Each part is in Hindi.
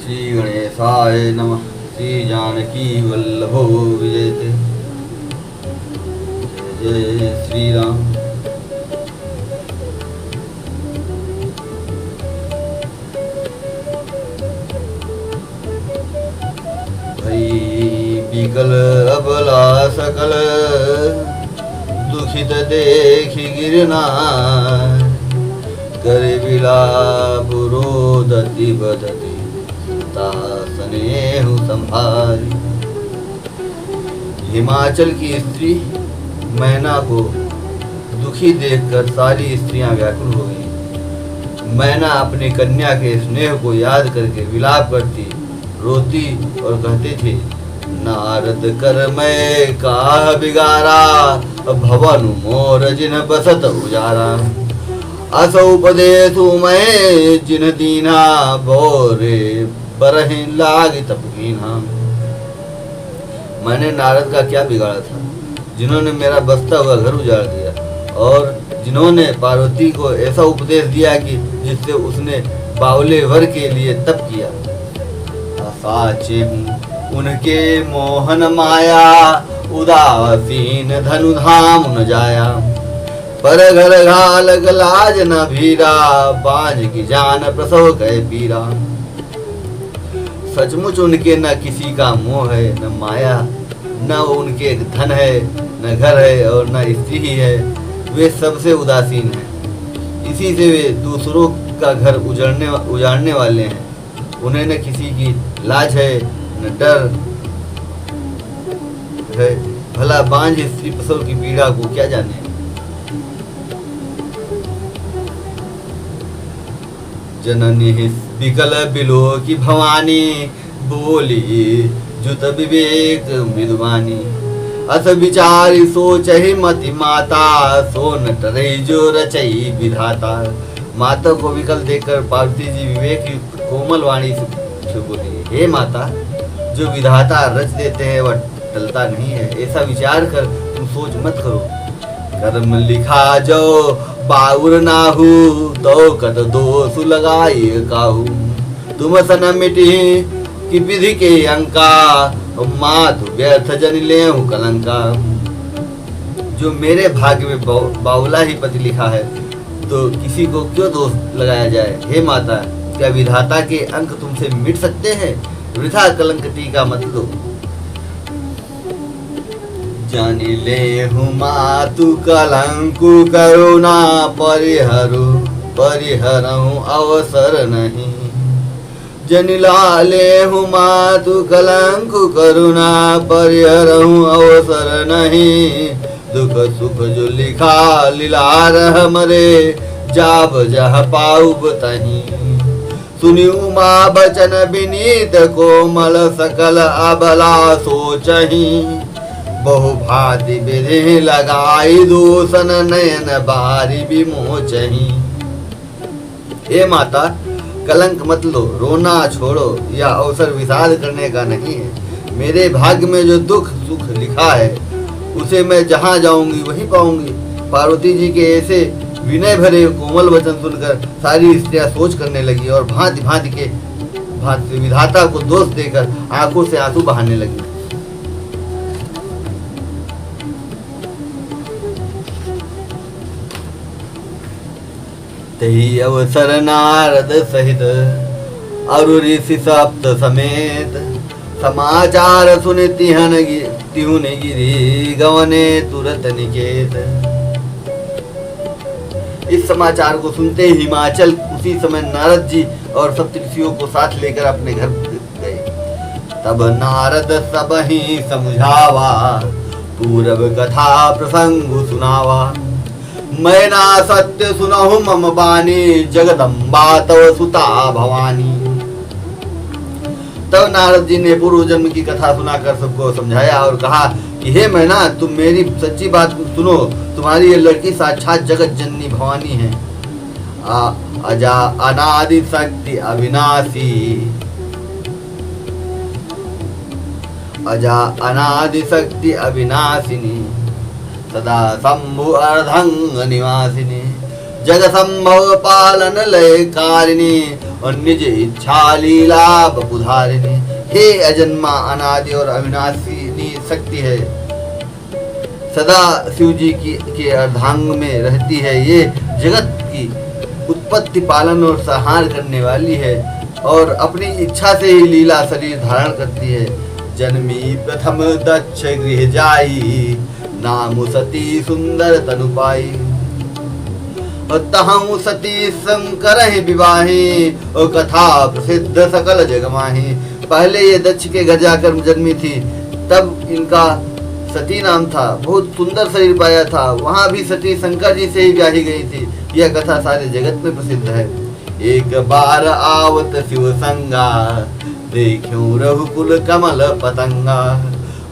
श्री गणेशाय नमः। श्री जानकी वल्लभो विजयते। जय जय श्री राम। भई बिकल अबला सकल दुखित देखि गिरनार। कर विलाप रोदति बदति स्नेहु संभारी। हिमाचल की स्त्री मैना को दुखी देखकर सारी स्त्रियां व्याकुल हो गईं। मैना अपनी कन्या के स्नेह को याद करके विलाप करती, रोती और कहती थी, नारद कर मैं का बिगारा, भवन मोर जिन बसत उजारा। अस उपदेशु मैं जिन दीना, बोरे बरहि लाग तपकीना। मैंने नारद का क्या बिगाड़ा था, जिन्होंने मेरा बसता हुआ घर उजाड़ दिया, और जिन्होंने पार्वती को ऐसा उपदेश दिया कि जिससे उसने बावले वर के लिए तप किया। साचे हूँ उनके मोहन माया, उदासीन धनुधाम न जाया। पर घर घाल लाज न भीरा, बाज की जान प्रसव कह पीरा। सचमुच उनके न किसी का मोह है, न माया, न उनके धन है, न घर है और न स्त्री ही है। वे सबसे उदासीन हैं। इसी से वे दूसरों का घर उजाड़ने वाले हैं। उन्हें न किसी की लाज है, न डर है। भला बांझ स्त्री प्रसव की पीड़ा को क्या जाने। जननी बिकल बिलो की भवानी, बोली जुत विवेक विद्वानी। अस विचारी सोचहि मति माता, सो न टरई जो रचई विधाता। माता को विकल देखकर पार्वती जी विवेक युक्त कोमल वाणी से बोली, हे माता, जो विधाता रच देते हैं वह टलता नहीं है। ऐसा विचार कर तुम सोच मत करो। कर्म लिखा जो बाउर नाहू, तो कद दोष लगाई काहू। तुम सन मिटी कि विधि के अंका, मातु व्यर्थ जन लेहु कलंका। जो मेरे भाग्य में बाउला ही पति लिखा है, तो किसी को क्यों दोष लगाया जाए। हे माता, क्या विधाता के अंक तुमसे मिट सकते हैं। वृथा कलंक टीका मत दो। जानी ले मातु कलंकु, करुणा परिहरहु अवसर नहीं। जनिला ले मातु कलंकु, करुणा परिहरहु अवसर नहीं। दुख सुख जो लिखा लीलार हमरे, जाब जह पाउब तहीं। सुनी उमा बचन विनीत, कोमल सकल अबला सोचही। बहु भांति विधि लगाई, दूषण नयन बारी विमोचही। हे माता, कलंक मत लो, रोना छोड़ो। यह अवसर विषाद करने का नहीं है। मेरे भाग्य में जो दुख सुख लिखा है, उसे मैं जहाँ जाऊंगी वहीं पाऊंगी। पार्वती जी के ऐसे विनय भरे कोमल वचन सुनकर सारी स्त्रियां सोच करने लगी और भांति भांति के विधाता को दोष देकर आंखों से आंसू बहाने लगी। तही अवसर नारद सहित अरु ऋषि सप्त समेत, समाचार सुने तिहुन गिरी गवने तुरत निकेत। इस समाचार को सुनते ही हिमाचल उसी समय नारद जी और सप्तऋषियों को साथ लेकर अपने घर गए। तब नारद सब ही समझावा, पूर्व कथा प्रसंग सुनावा। मैना सत्य सुनहु मम बानी, जगदम्बा तव सुता भवानी। तब नारद जी ने पूर्व जन्म की कथा सुनाकर सबको समझाया और कहा कि हे मैना, तुम मेरी सच्ची बात सुनो। तुम्हारी ये लड़की साक्षात जगत जननी भवानी है। अजा अनादि शक्ति अविनाशी, अजा अनादि शक्ति अविनाशिनी। सदा शंभु अर्धंग निवासिनी, जग संभव पालन लय कारिणी। और निज इच्छा लीला बपुधारिणी। हे अजन्मा अनादि और अविनाशी शक्ति है, सदा शिव जी के अर्धांग में रहती है। ये जगत की उत्पत्ति पालन और संहार करने वाली है और अपनी इच्छा से ही लीला शरीर धारण करती है। जन्मी प्रथम दक्ष गृह जाई, नाम सती सुंदर तनु पाई। और तहु सती शंकर विवाही, और कथा प्रसिद्ध सकल जग माही। पहले ये दक्ष के घर जाकर जन्मी थी, तब इनका सती नाम था। बहुत सुंदर शरीर पाया था। वहाँ भी सती शंकर जी से ही ब्याही गई थी। यह कथा सारे जगत में प्रसिद्ध है। एक बार आवत शिव संगा, देखूं रघुकुल कमल पतंगा।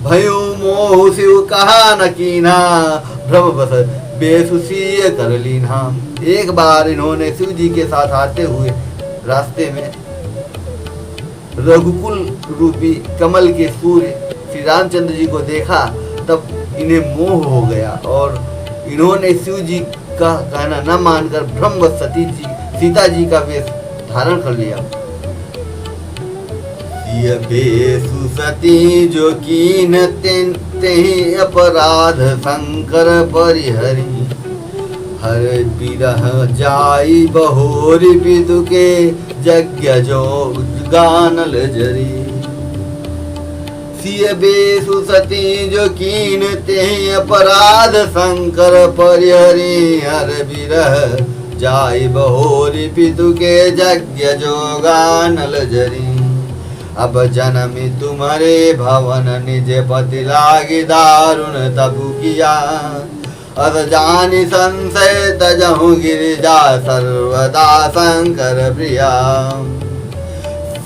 भयो मोह शिव कहा न कीना, भ्रम बस बेसुसीय कर लीना। एक बार इन्होंने शिव जी के साथ आते हुए रास्ते में रघुकुल रूपी कमल के सूर्य श्री रामचंद्र जी को देखा, तब इन्हें मोह हो गया और इन्होंने शिव जी का कहना न मानकर ब्रह्म सीता जी का वेश धारण कर लिया। बेसु सती जो कीन ते अपराध शंकर परिहरी। हर बिरह जाई बहोरी विदु के, यज्ञ जो गानल जरी। सिय बेसु सती जो कीन ते अपराध शंकर परिहरी। हर बिरह जाई बहोरी पितु के, यज्ञ जो गानल जरी। अब जन्मी तुम्हारे भवन, निज पति लागी दारुण तपु किया। अत जानी संशय तजहु गिरिजा, सर्वदा शंकर प्रिया।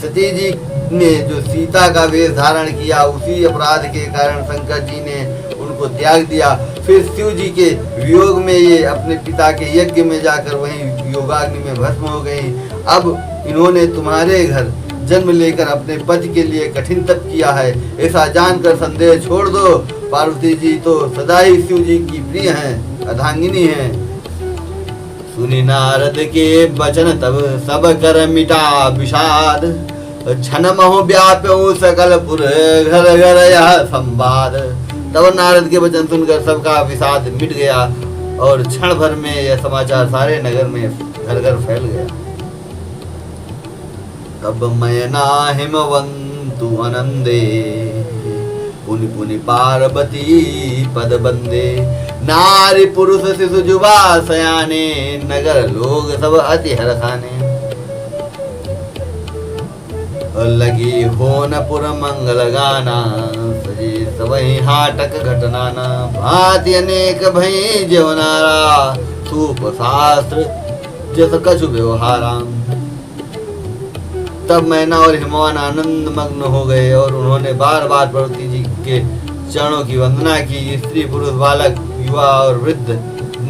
सती जी ने जो सीता का वेश धारण किया, उसी अपराध के कारण शंकर जी ने उनको त्याग दिया। फिर शिव जी के वियोग में ये अपने पिता के यज्ञ में जाकर वहीं योगाग्नि में भस्म हो गई। अब इन्होंने तुम्हारे घर जन्म लेकर अपने पति के लिए कठिन तप किया है, ऐसा जानकर संदेह छोड़ दो। पार्वती जी तो सदा ही शिव जी की प्रिय हैं, अर्धांगिनी हैं। सुनी नारद के वचन तब सब कर मिटा विषाद। क्षण महो व्याप्यो सकल पुर, घर घर यह संवाद। तब नारद के वचन सुनकर सबका विषाद मिट गया और क्षण भर में यह समाचार सारे नगर में घर घर फैल गया। तब मैना हिमवंतु आनंदे, पुनि पुनि पार्वती पद बंदे। नारी पुरुष शिशु जुबा सयाने, नगर लोग सब अति हरखाने। लगी होनपुर मंगल गाना, सजे सवही हाटक घटनाना। भांति अनेक भई जवनारा, सूप शास्त्र जस कछु व्यवहारा। तब मैना और हिमवान आनंद मग्न हो गए और उन्होंने बार बार पार्वती जी के चरणों की वंदना की। स्त्री पुरुष बालक युवा और वृद्ध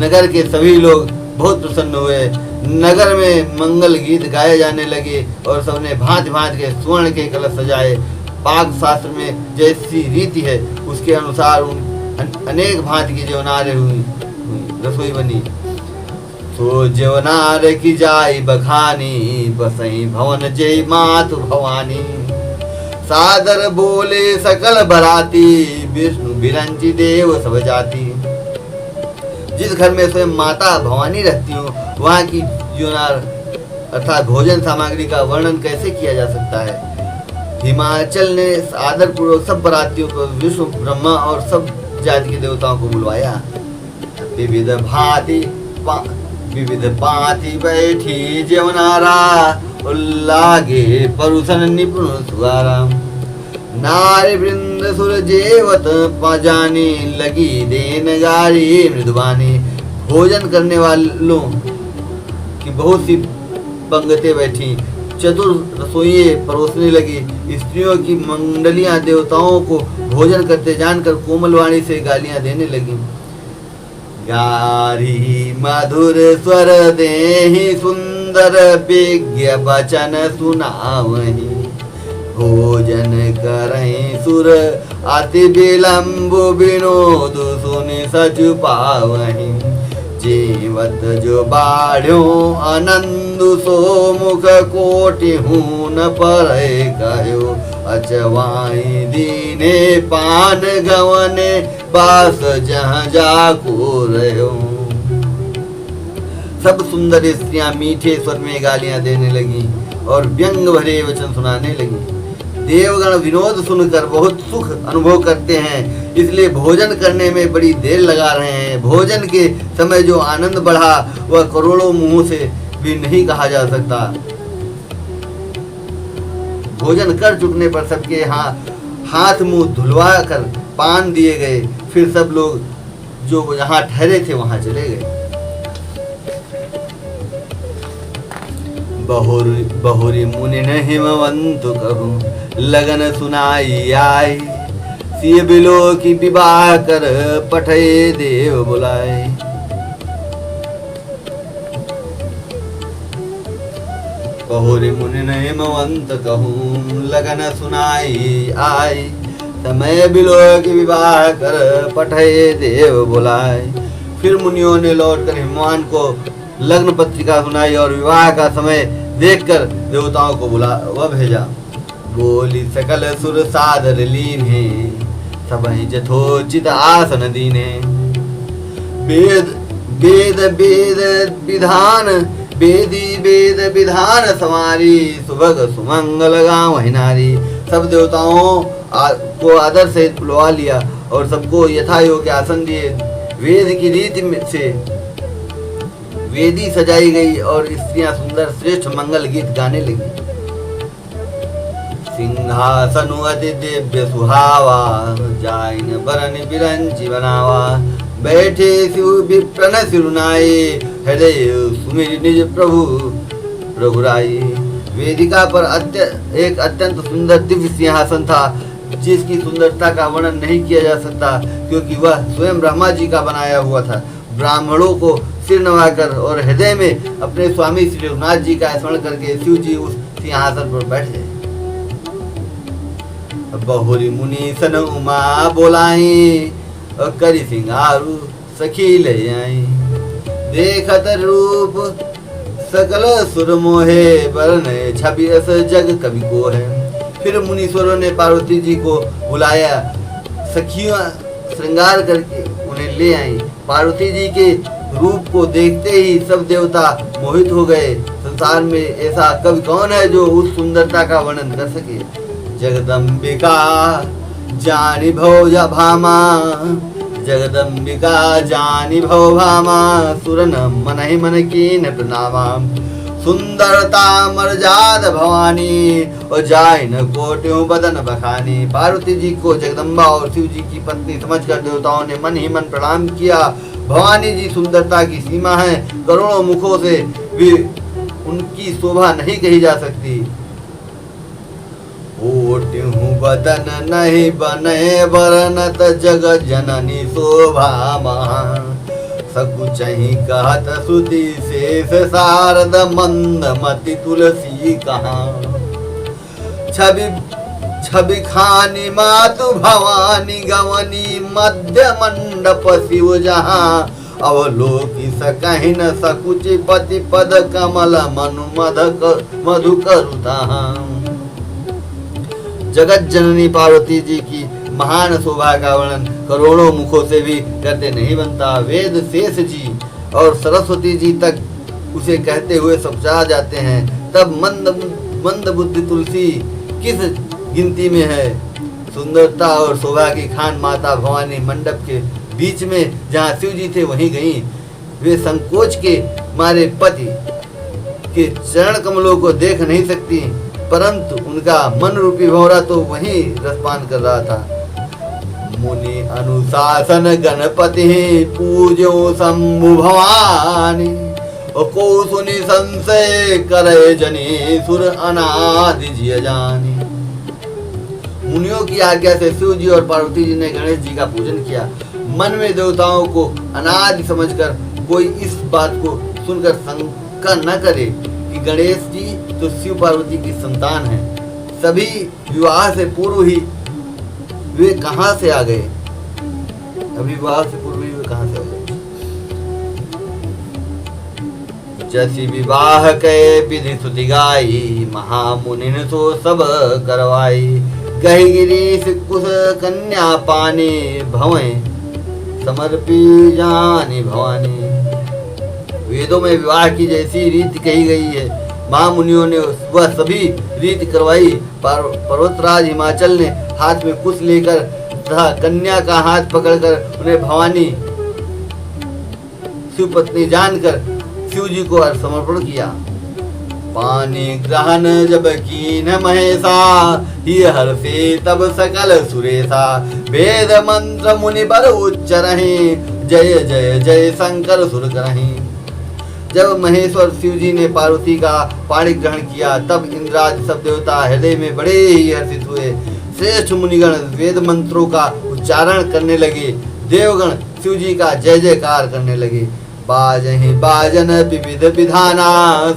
नगर के सभी लोग बहुत प्रसन्न हुए। नगर में मंगल गीत गाए जाने लगे और सबने भांति भांति के स्वर्ण के कलश सजाए। पाक शास्त्र में जैसी रीति है उसके अनुसार अनेक भांति की जवनारे हुई, रसोई बनी। तो जवनार की जाई बखानी, बसई भवन जय मातु भवानी। सादर बोले सकल बराती, विष्णु बिरंची देव सब जाती। जिस घर में स्वयं माता भवानी रहती हो, वहाँ की जवनार अर्थात भोजन सामग्री का वर्णन कैसे किया जा सकता है। हिमाचल ने आदर पूर्वक सब बरातियों को, विष्णु ब्रह्मा और सब जाति के देवताओं को बुलवाया। विविध भांति बैठी जवनारा, उल्लागे परुषन निपुण सुगारा। नारी वृंद सुर जेवत पजानी, लगी देन गारी मृदुबानी। भोजन करने वालों की बहुत सी पंगतें बैठी, चतुर रसोइये परोसने लगी। स्त्रियों की मंडलियां देवताओं को भोजन करते जानकर कोमल वाणी से गालियां देने लगी। गारी मधुर स्वर देहि, सुंदर विज्ञ वचन सुनावहि। भोजन करहि सुर अति विलंब, विनोद सुनि सचु पावहि। जीवत जो बाढ़ो आनंद सो मुख कोटि हूँ न पर कहो अचवाई दीने पान गवने बास जहाँ जाको रहो। सब सुंदर स्त्रियां मीठे स्वर में गालियां देने लगी और व्यंग भरे वचन सुनाने लगी। देवगण विनोद सुनकर बहुत सुख अनुभव करते हैं, इसलिए भोजन करने में बड़ी देर लगा रहे हैं। भोजन के समय जो आनंद बढ़ा वह करोड़ों मुंहों से भी नहीं कहा जा सकता। भोजन कर चुकने पर सबके हाथ मुंह धुलवा कर पान दिए गए। फिर सब लोग जो यहाँ ठहरे थे वहां चले गए। बहुरी मुनि न हिमवंत कहूँ लगन सुनाई आई, सिय बिलो की विवाह कर पठे देव बुलाए। बहुरी मुनि न हिमवंत कहूँ लगन सुनाई आई, समय बिलो की विवाह कर पठे देव बुलाए। फिर मुनियों ने लौटकर हिमवान को लग्न पत्रिका सुनाई और विवाह का समय देखकर देवताओं को वह भेजा। बोली सकल सुर सादर लीन है, सबहि जथोचित आसन दीने। वेद वेद वेद विधान वेदी वेद विधान समारी, सुभग सुमंगल गाँव नारी। सब देवताओं को आदर से बुलवा लिया और सबको यथा योग्य आसन दिए। वेद की रीति से वेदी सजाई गई और स्त्रियां सुंदर श्रेष्ठ मंगल गीत गाने लगी। सिंहासन अति दिव्य सुहावा, जाइन बरन बिरंची बनावा। बैठे शिव विप्रन सिरुनाई, हृदय सुमिर निज प्रभु रघुराई। वेदिका पर एक अत्यंत सुंदर दिव्य सिंहासन था, जिसकी सुंदरता का वर्णन नहीं किया जा सकता, क्योंकि वह स्वयं ब्रह्मा जी का बनाया हुआ था। ब्राह्मणों को सिर नवाकर और हृदय में अपने स्वामी श्री रघुनाथ जी का स्मरण करके शिव जी उस सिंहासन पर बैठ गए। बहुरी मुनि सन उमा बोलाई, और करी सिंगारू सखी ले आई। देखत रूप सकल सुर मोहे, वरन छवि रस जग कवि को है। फिर मुनीश्वरों ने पार्वती जी को बुलाया, सखियां श्रृंगार करके उन्हें ले आई। पार्वती जी के रूप को देखते ही सब देवता मोहित हो गए। संसार में ऐसा कवि कौन है जो उस सुंदरता का वर्णन कर सके। जगदम्बिका जानी भव भामा, जगदम्बिका जानी भव भामा। सुरन मन ही मन कीन प्रणामा, सुंदरता मर्याद भवानी। और जाय न कोट्यों बदन बखानी। पार्वती जी को जगदम्बा और शिव जी की पत्नी समझकर देवताओं ने मन ही मन प्रणाम किया। भवानी जी सुंदरता की सीमा है, करोड़ों मुखों से भी उनकी शोभा नहीं कही जा सकती। ओट्यों बदन नहीं बने, वरनत जगत जननी शोभा महान। सकुचहि कहत श्रुति शेष शारद, मंद मति तुलसी कहाँ। छवि खानी मातु भवानी, गवनी मध्य मंडप शिव जहाँ। अवलोकी सकहि न सकुचि पति पद, कमल मनु मधु करुता। जगत जननी पार्वती जी की महान शोभा का वर्णन करोड़ों मुखों से भी करते नहीं बनता। वेद शेष जी और सरस्वती जी तक उसे कहते हुए समझा जाते हैं, तब मंद बुद्धि तुलसी किस गिनती में है। सुंदरता और शोभा की खान माता भवानी मंडप के बीच में जहाँ शिव जी थे वहीं गई। वे संकोच के मारे पति के चरण कमलों को देख नहीं सकती, परंतु उनका मन रूपी भंवरा तो वहीं रसपान कर रहा था। मुनि अनुशासन गणपति, पूजो शंभु भवानी। को सुनि संशय करे जनी, सुर अनादि जिय जानी। मुनियों की आज्ञा से शिव जी और पार्वती जी ने गणेश जी का पूजन किया। मन में देवताओं को अनादि समझकर कोई इस बात को सुनकर शंका न करे कि गणेश जी तो शिव पार्वती की संतान है। सभी विवाह से पूर्व ही वे कहां से आ गए? अभी विवाह से पूर्व ही वे कहां से आ गए? जसी विवाह के विधि सुधि गाई, महामुनिन सो सब करवाई। कही गिरीश कुश कन्या पानी, भवें समर्पी जानी भवानी। वेदों में विवाह की जैसी रीति कही गई है, महामुनियों ने वह सभी रीति करवाई। पर्वतराज हिमाचल ने हाथ में कुश लेकर तथा कन्या का हाथ पकड़कर उन्हें भवानी शिव पत्नी जानकर शिव जी को समर्पण किया। पानी ग्रहण जब कीन महेशा, ही हर्षे तब सकल सुरेशा। वेद मंत्र मुनि बर उच्चरहि, जय जय जय शंकर सुर करहि। जब महेश्वर शिव जी ने पार्वती का पाणी ग्रहण किया, तब इंद्रादि सब देवता हृदय में बड़े ही हर्षित हुए। श्रेष्ठ मुनिगण वेद मंत्रों का उच्चारण करने लगे, देवगण शिव जी का जय जयकार करने लगे। बाजहि बाजन विविध विधाना,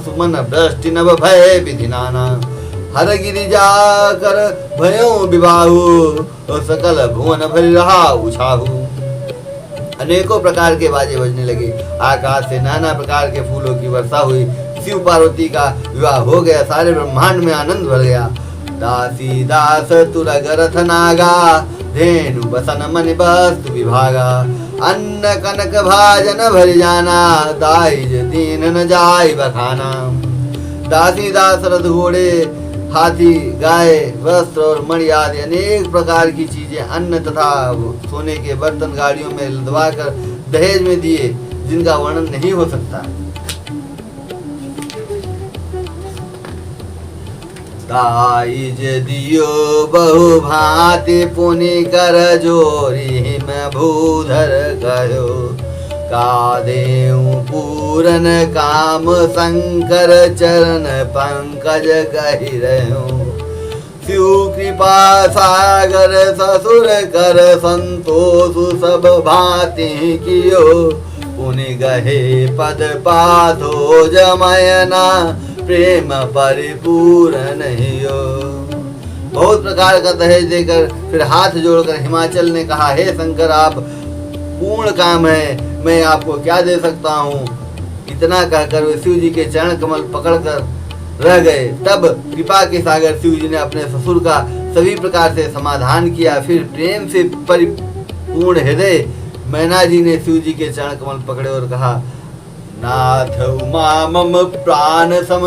सुमन भ्रष्टि नभ भय विधि नाना। हर गिरि जाकर भयो विवाहु, सकल भुवन भरि रहा उछाहु। अनेकों प्रकार के बाजे बजने लगे, आकाश से नाना प्रकार के फूलों की वर्षा हुई। शिव पार्वती का विवाह हो गया, सारे ब्रह्मांड में आनंद भर गया। दासी दास तुरग रथ नागा, धेनु बसन मन वस्तु विभागा। अन्न कनक भाजन भर जाना, दाइज दीन न जाय बखाना। दासी दास रथ घोड़े हाथी गाय वस्त्र और मणि आदि अनेक प्रकार की चीजें अन्न तथा सोने के बर्तन गाड़ियों में लदवा कर दहेज में दिए, जिनका वर्णन नहीं हो सकता। दाइज दियो बहु भांति पुनि कर जोरी, में भूधर कहो का देऊ पूरन काम। शंकर चरण पंकज कहि रहो, शिव कृपा सागर ससुर कर। संतोष सब भांति कियो, पुनि गहे पद पाथो जमयना। प्रेम परिपूर्ण हियो। बहुत प्रकार का दहेज देकर फिर हाथ जोड़कर हिमाचल ने कहा, हे शंकर, आप पूर्ण काम है, मैं आपको क्या दे सकता हूँ। इतना कहकर वे शिव जी के चरण कमल पकड़कर रह गए। तब कृपा के सागर शिव जी ने अपने ससुर का सभी प्रकार से समाधान किया। फिर प्रेम से परिपूर्ण हृदय मैना जी ने शिव जी के चरण कमल पकड़े और कहा, नाथ उमा मम प्राण सम,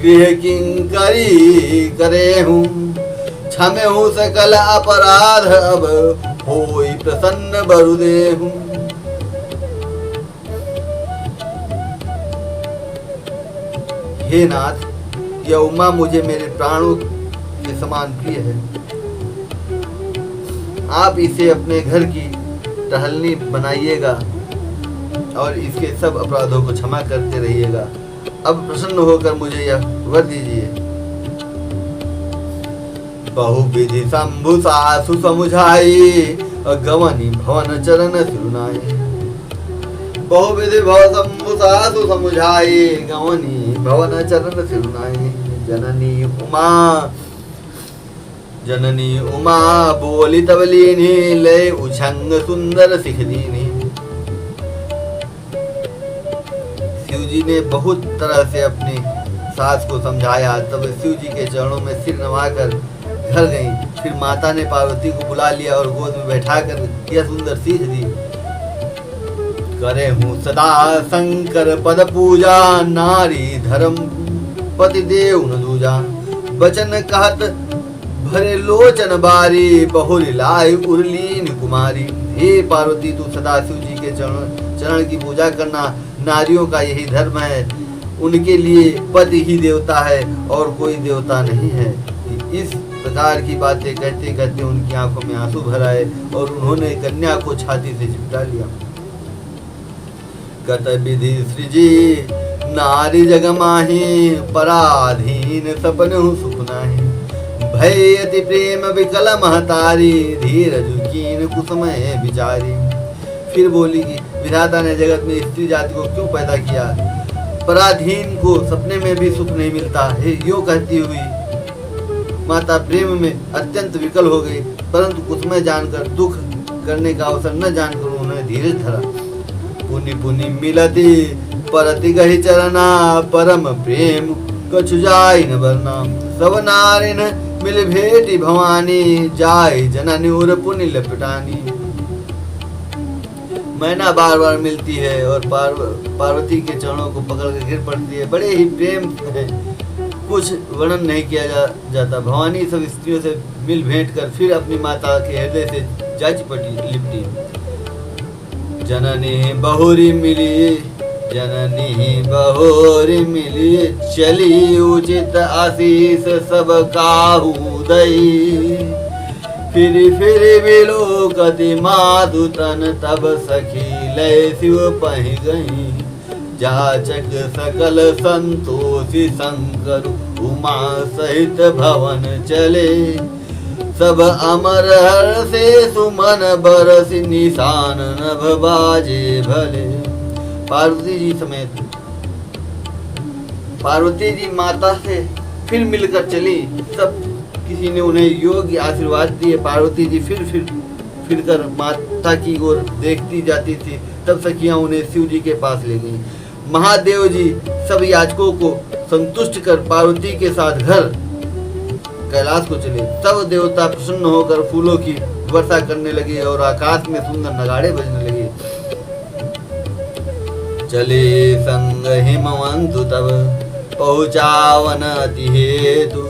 गृह किंकरी करे हूँ। क्षमे हूँ सकल अपराध, अब होई प्रसन्न बरुदे हूँ। हे नाथ, यह उमा मुझे मेरे प्राणों के समान प्रिय है। आप इसे अपने घर की टहलनी बनाइएगा और इसके सब अपराधों को क्षमा करते रहिएगा। अब प्रसन्न होकर मुझे यह वर दीजिए। बहुविधि शंभु सासु समुझाई, गवनी भवन चरण सिरुनाई। बहुविधि भव शंभु सासु समुझाई, गवनी भवन चरण सिरुनाई। जननी उमा बोली तबलीनी, ले उछंग सुंदर सिख दीनी। शिव जी ने बहुत तरह से अपनी सास को समझाया, तब शिव जी के चरणों में सिर नवाकर घर गई। फिर माता ने पार्वती को बुला लिया और गोद में बैठाकर यह सुंदर सीख दी। करे हूँ सदा शंकर पद पूजा, नारी धर्म पति देव न दूजा। बचन कहत भरे लोचन बारी, बहुरी लाई उर्लीन कुमारी। हे पार्वती, तू सदा शिव जी के चरण की पूजा करना, नारियों का यही धर्म है। उनके लिए पति ही देवता है और कोई देवता नहीं है। इस प्रकार की बातें कहते कहते उनकी आंखों में आंसू भर आए और उन्होंने कन्या को छाती से चिपटा लिया। कत विधि सृजी नारी जग माही, पराधीन सपन सुख नाही। भय अति प्रेम विकल महतारी, धीरज कीन कुसुमय बिचारी। फिर बोली कि विधाता ने जगत में स्त्री जाति को क्यों पैदा किया, पराधीन को सपने में भी सुख नहीं मिलता है। यो कहती हुई माता प्रेम में अत्यंत विकल हो गई, परंतु कुसुमय जानकर दुख करने का अवसर न जानकर उन्होंने धीरज धरा। पुनि पुनि मिलती परति गहि चरना परम प्रेम कछु जाय न बरना। सब नारिन मिल भेटी भवानी जाय जननी उर पुनि लपटानी। मैना बार बार मिलती है और पार्वती के चरणों को पकड़ कर गिर पड़ती है। बड़े ही प्रेम है, कुछ वर्णन नहीं किया जाता। भवानी सब स्त्रियों से मिल भेंट कर फिर अपनी माता के हृदय से जा लिपटी। जननी बहुरी मिली, जननी बहुरी मिली, चली उचित आशीष सब काहू दई। फिर विलोकति माधु तन तब सखी लय शिव पहि गई। जाचक सकल संतोषी शंकर उमा सहित भवन चले। सब अमर हर से सुमन बरस निशान नभ बाजे भले। पार्वती जी समेत पार्वती जी माता से फिर मिलकर चली। सब किसी ने उन्हें योग्य आशीर्वाद दिए। पार्वती जी फिर कर माता की ओर देखती जाती थी। तब सखियां उन्हें शिव जी के पास ले गईं। महादेव जी सब याचकों को संतुष्ट कर पार्वती के साथ घर कैलाश को चले। सब देवता प्रसन्न होकर फूलों की वर्षा करने लगे और आकाश में सुंदर नगाड़े बजने लगे। चले संग हिमवंतु तब पहुँचावन अति हेतु।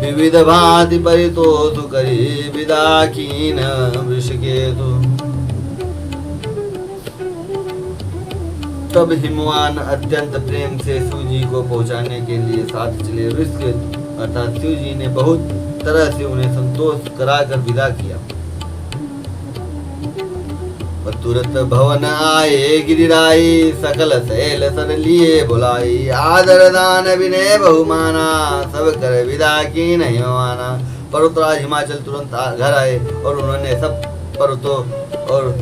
विविध भांति परितोषु करी विदा कीन वृषकेतु। तब हिमवान अत्यंत प्रेम से शिव जी को पहुंचाने के लिए साथ चले। ऋषिकेतु अर्थात शिव जी ने बहुत तरह से उन्हें संतोष कराकर विदा किया। तुरंत भवन आए गिरिराई, सकल शैल सर लिए बुलाई। आदर दान विनय बहुमाना, सब कर विदा की नहीं माना। पर्वतराज हिमाचल तुरंत घर आए और उन्होंने सब पर्वतों और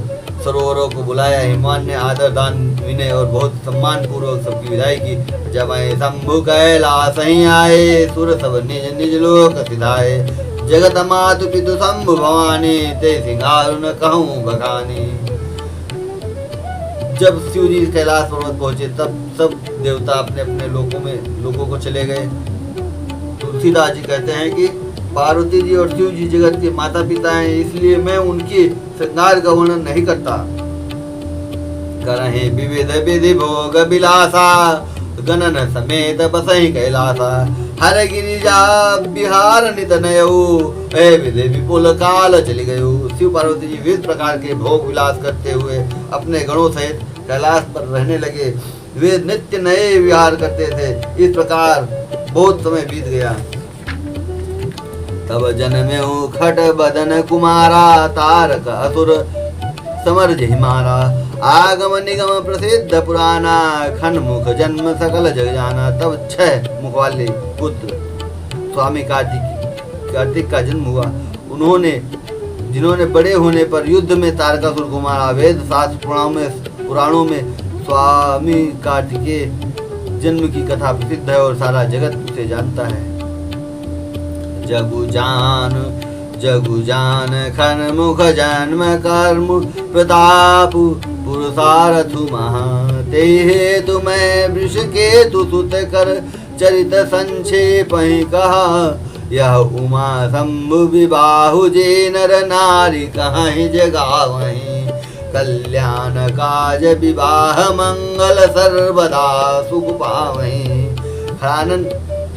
सरोवरों को बुलाया। हिमवान ने आदर दान विनय और बहुत सम्मान पूर्वक सबकी विदाई की। जब शंभु कैलाश आए, सुर सब निज निज लोक सिधाए। जगत मातु पितु शंभु भवानी, ते सिंगार न कहूँ बखानी। जब शिव जी कैलाश पर्वत पहुंचे तब सब देवता अपने अपने लोगों को चले गए। तुलसीदास जी कहते हैं कि पार्वती जी और शिव जी जगत के माता पिता हैं, इसलिए मैं उनके श्रृंगार का वर्णन नहीं करता। करहि विविध विधि भोग विलासा, गणन समेत बसहि कैलासा। हर गिरिजा बिहार नित नयऊ, विधि विपुल काल चली गयु। शिव पार्वती जी विविध प्रकार के भोग विलास करते हुए अपने गणों सहित कैलाश पर रहने लगे। वे नित्य नए विहार करते थे। इस प्रकार बहुत समय बीत गया। तब जन्मेऊ खट बदन कुमारा, तारक असुर समर हिमारा। आगम निगम प्रसिद्ध पुराना, खनमुख जन्म सकल जग जाना। तब 6 मुख वाले पुत्र स्वामी कार्तिक का जन्म हुआ। जिन्होंने बड़े होने पर युद्ध में तारकासुर को मारा। वेद शास्त्र पुराणों में स्वामी कार्तिकेय जन्म की कथा प्रसिद्ध है और सारा जगत उसे जानता है। जगु जान खनमुख जन्म कर्म प्रताप पुरुषारथु महा। ते हेतु मैं वृषकेतु सुत कर चरित संक्षेप ही कहा। यह उमा शंभु विबाहु जे नर नारी कहीं जगावहीं। कल्याण काज विवाह मंगल सर्वदा सुख पावहीं। हरानंद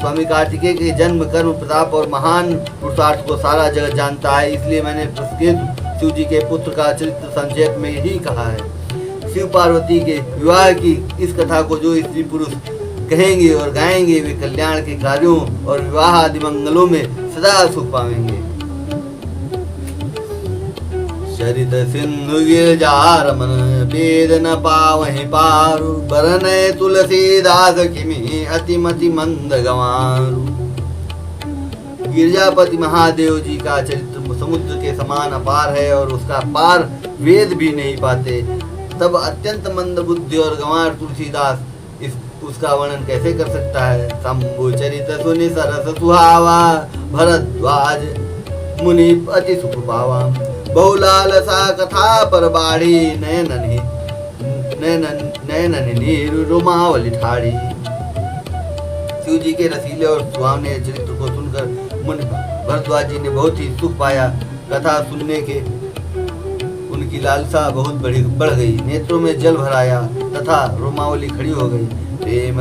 स्वामी कार्तिकेय के जन्म कर्म प्रताप और महान पुरुषार्थ को सारा जगत जानता है, इसलिए मैंने शिव जी के पुत्र का चरित्र संक्षेप में ही कहा है। शिव पार्वती के विवाह की इस कथा को जो स्त्री पुरुष कहेंगे और गाएंगे वे कल्याण के कार्यों और विवाह आदि मंगलों में सदा सुख पाएंगे। चरित सिंधु गिरजा रमन, वेद न पावहि पारु। बरनय तुलसीदास किमि अतिमति मंद गंवारु। गिरजापति महादेव जी का चरित्र समुद्र के समान अपार है और उसका पार वेद भी नहीं पाते। तब अत्यंत मंद बुद्धि और गंवार तुलसीदास उसका वर्णन कैसे कर सकता है। शंभु चरित सुनि सरस सुहावा, भरद्वाज मुनि अति सुख पावा। बहुलाल सा कथा पर बाढ़ी, नयन नैनन नीर रोमावली ठाड़ी। शिव जी के रसीले और सुहावने चरित्र को सुनकर मुनि भरद्वाज जी ने बहुत ही सुख पाया। कथा सुनने के उनकी लालसा बहुत बढ़ गई, नेत्रों में जल भर आया तथा रोमावली खड़ी हो गई। प्रेम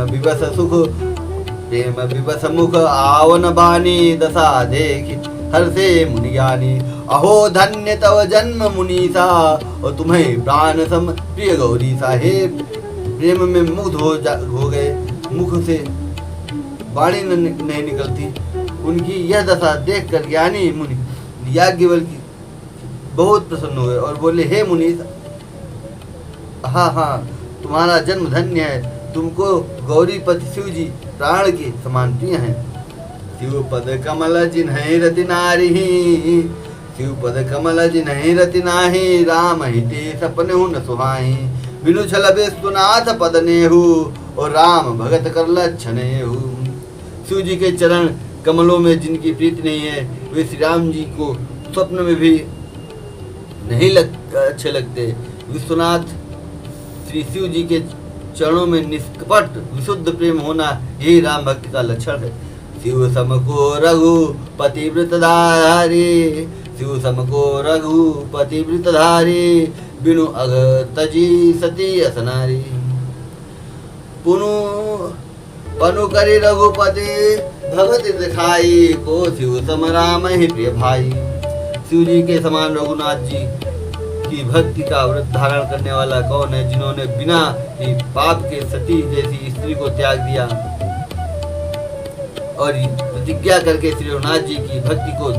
विवश मुख आवन बानी, दशा देखी हर से मुनि ज्ञानी। अहो धन्य तव जन्म मुनीसा, और तुम्हें प्राण सम प्रिय गौरीसा। हे प्रेम में मुग्ध हो गए, मुख से वाणी नहीं निकलती। उनकी यह दशा देखकर ज्ञानी मुनि याज्ञवल्क्य बहुत प्रसन्न हुए और बोले, हे मुनीसा, हाँ तुम्हारा जन्म धन्य है। तुमको गौरीपति शिव जी प्राण के समान प्रिय हैं। शिव पद कमल जिन्हि रति नारी, शिव पद कमल जिन्हि रति नाहि। राम हिते सपने न सुहाई, बिनु छल बेस्तुनाथ पद नेहु। और राम भगत कर लक्षणेहु। शिव जी के चरण कमलों में जिनकी प्रीति नहीं है, वे श्री राम जी को स्वप्न में भी नहीं अच्छे लगते। विश्वनाथ श्री शिव जी के चरणों में निष्कपट विशुद्ध प्रेम होना यही राम भक्ति का लक्षण है। शिव समको रघुपति वृतधारी, शिव समको रघुपति वृतधारी। बिनु अघ तजी सती असनारी, पनु करी रघुपति भगत दिखाई। को शिव सम राम ही प्रिय भाई। शिव जी के समान रघुनाथ जी की भक्ति का व्रत धारण करने वाला कौन है, जिन्होंने बिना ही पाप के सती जैसी स्त्री को त्याग दिया और प्रतिज्ञा करके श्री रघुनाथ जी की भक्ति को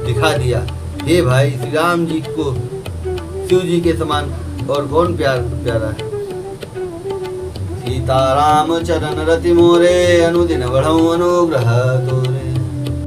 दिखा दिया। हे भाई, श्री राम जी को शिव जी के समान और कौन प्यारा है। सीताराम चरण रति मोरे, अनुदिन बढ़ऊ अनुग्रह तो